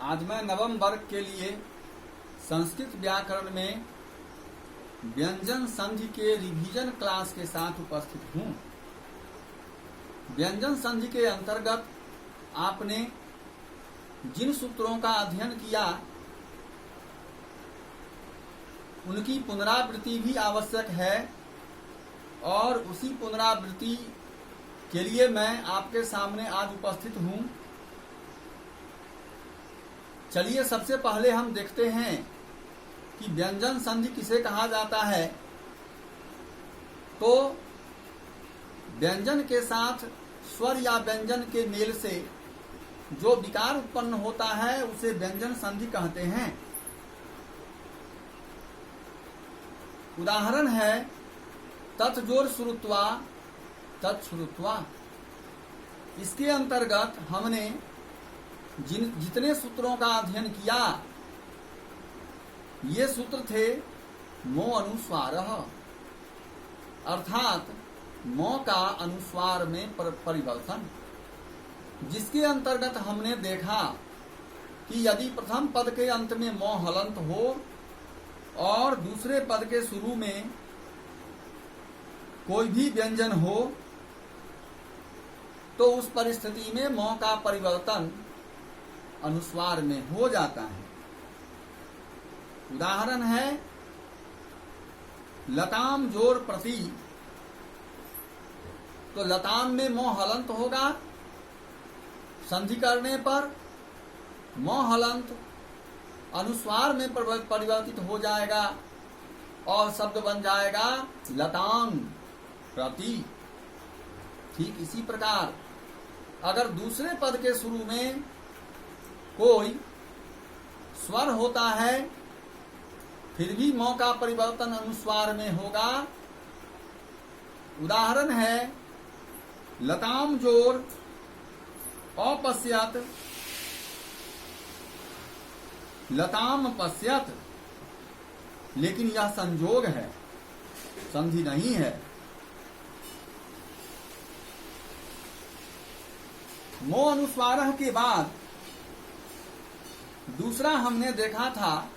आज मैं नवम वर्ग के लिए संस्कृत व्याकरण में व्यंजन संधि के रिवीजन क्लास के साथ उपस्थित हूँ। व्यंजन संधि के अंतर्गत आपने जिन सूत्रों का अध्ययन किया उनकी पुनरावृत्ति भी आवश्यक है और उसी पुनरावृत्ति के लिए मैं आपके सामने आज उपस्थित हूँ। चलिए सबसे पहले हम देखते हैं कि व्यंजन संधि किसे कहा जाता है। तो व्यंजन के साथ स्वर या व्यंजन के मेल से जो विकार उत्पन्न होता है उसे व्यंजन संधि कहते हैं। उदाहरण है तत्जोर श्रुत्वा तत्श्रुत्वा। इसके अंतर्गत हमने जितने सूत्रों का अध्ययन किया ये सूत्र थे मो अनुस्वारः, अर्थात मो का अनुस्वार में परिवर्तन, जिसके अंतर्गत हमने देखा कि यदि प्रथम पद के अंत में मो हलंत हो और दूसरे पद के शुरू में कोई भी व्यंजन हो तो उस परिस्थिति में मो का परिवर्तन अनुस्वार में हो जाता है। उदाहरण है लताम जोर प्रति। तो लताम में मो हलंत होगा, संधि करने पर मो हलंत अनुस्वार में परिवर्तित हो जाएगा और शब्द बन जाएगा लताम प्रति। ठीक इसी प्रकार अगर दूसरे पद के शुरू में कोई स्वर होता है फिर भी मो का परिवर्तन अनुस्वार में होगा। उदाहरण है लताम जोर अपश्यत लताम पश्यत, लेकिन यह संजोग है, संधि नहीं है। मो अनुस्वारः के बाद दूसरा हमने देखा था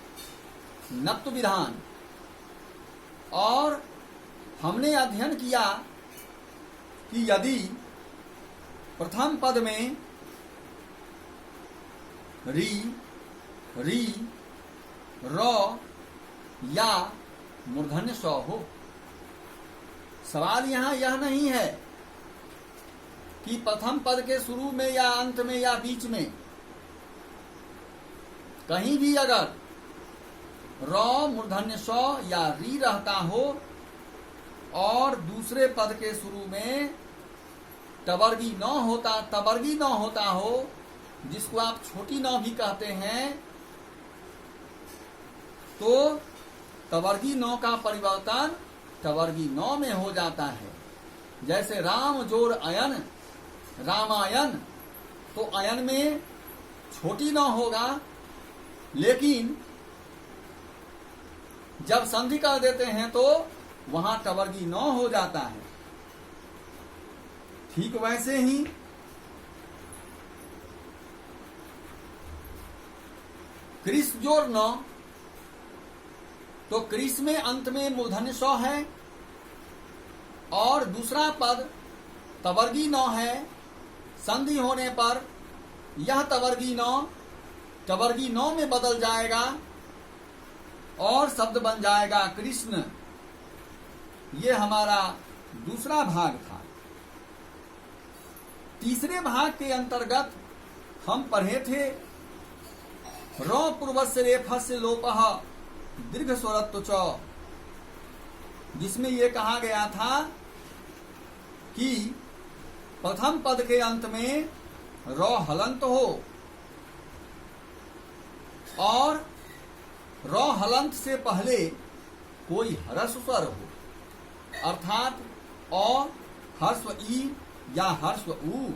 नत्व विधान और हमने अध्ययन किया कि यदि प्रथम पद में री री र या मूर्धन्य स हो। सवाल यहाँ यह नहीं है कि प्रथम पद के शुरू में या अंत में या बीच में कहीं भी अगर र मूर्धन्य स या री रहता हो और दूसरे पद के शुरू में टवर्गी न होता हो, जिसको आप छोटी न भी कहते हैं, तो टवर्गी न का परिवर्तन टवर्गी न में हो जाता है। जैसे राम जोर अयन रामायण, तो अयन में छोटी न होगा, लेकिन जब संधि कर देते हैं तो वहां टवर्गी न हो जाता है। ठीक वैसे ही कृष जोर न, तो कृष में अंत में मूर्धन्य स है और दूसरा पद टवर्गी न है। संधि होने पर यह टवर्गी न में बदल जाएगा और शब्द बन जाएगा कृष्ण। ये हमारा दूसरा भाग था। तीसरे भाग के अंतर्गत हम पढ़े थे र पूर्वस्य रेफस्य लोपः दीर्घ स्वरत्व च, जिसमें ये कहा गया था कि प्रथम पद के अंत में र हलंत हो और र हलंत से पहले कोई ह्रस्व स्वर हो, अर्थात अ ह्रस्व ई या ह्रस्व उ।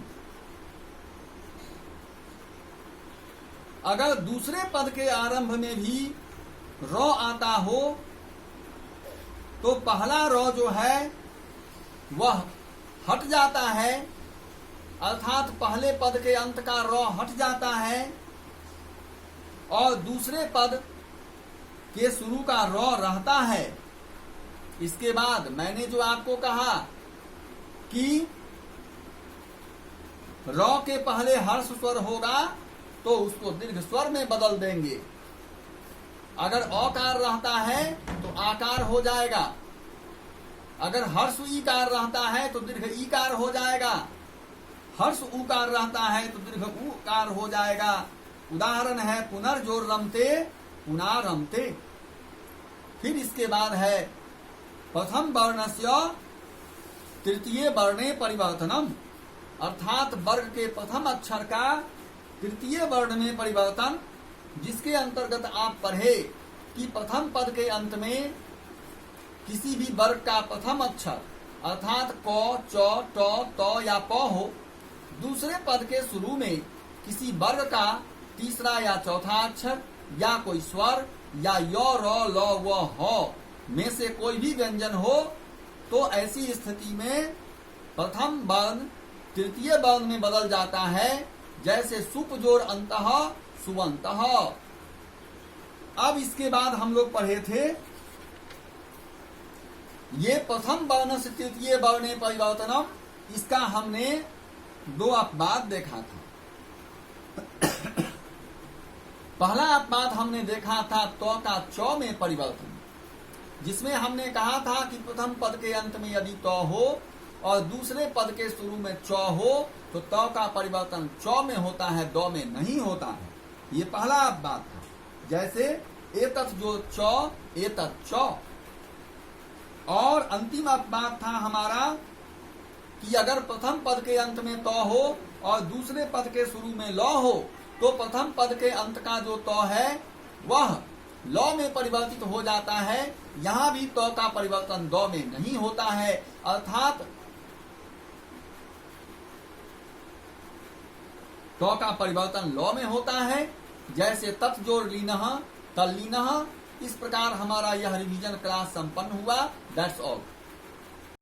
अगर दूसरे पद के आरंभ में भी र आता हो तो पहला र जो है वह हट जाता है, अर्थात पहले पद के अंत का र हट जाता है और दूसरे पद के शुरू का रॉ रहता है। इसके बाद मैंने जो आपको कहा कि रॉ के पहले हर्ष स्वर होगा तो उसको दीर्घ स्वर में बदल देंगे। अगर अकार रहता है तो आकार हो जाएगा, अगर हर्ष ईकार रहता है तो दीर्घ ईकार हो जाएगा, हर्ष उकार रहता है तो दीर्घ उकार हो जाएगा। उदाहरण है पुनर्जोर रमते पुनारमते। फिर इसके बाद है प्रथम वर्णस्य तृतीय वर्णे परिवर्तनम, अर्थात वर्ग के प्रथम अक्षर का तृतीय वर्ण में परिवर्तन, जिसके अंतर्गत आप पढ़े कि प्रथम पद के अंत में किसी भी वर्ग का प्रथम अक्षर अर्थात क, च, ट, त या प हो, दूसरे पद के शुरू में किसी वर्ग का तीसरा या चौथा अक्षर या कोई स्वर या य, र, ल, व, ह में से कोई भी व्यंजन हो, तो ऐसी स्थिति में प्रथम वर्ण तृतीय वर्ण में बदल जाता है, जैसे सुप जोड़ अंतः सुवंतः। अब इसके बाद हम लोग पढ़े थे ये प्रथम वर्ण से तृतीय वर्ण परिवर्तनम, इसका हमने दो अपवाद देखा था। पहला अपवाद हमने देखा था तो का च में परिवर्तन, जिसमें हमने कहा था कि प्रथम पद के अंत में यदि तो हो और दूसरे पद के शुरू में च हो तो त का परिवर्तन च में होता है, द में नहीं होता है। ये पहला अपवाद था। जैसे एतत् जो च एतत् च। और अंतिम अपवाद था हमारा कि अगर प्रथम पद के अंत में त हो और दूसरे पद के शुरू में ल हो तो प्रथम पद के अंत का जो त है वह ल में परिवर्तित हो जाता है। यहाँ भी त का परिवर्तन द में नहीं होता है, अर्थात त का परिवर्तन ल में होता है। जैसे तत् जोड़ लीनः तल्लीनः। इस प्रकार हमारा यह रिवीजन क्लास संपन्न हुआ। That's all.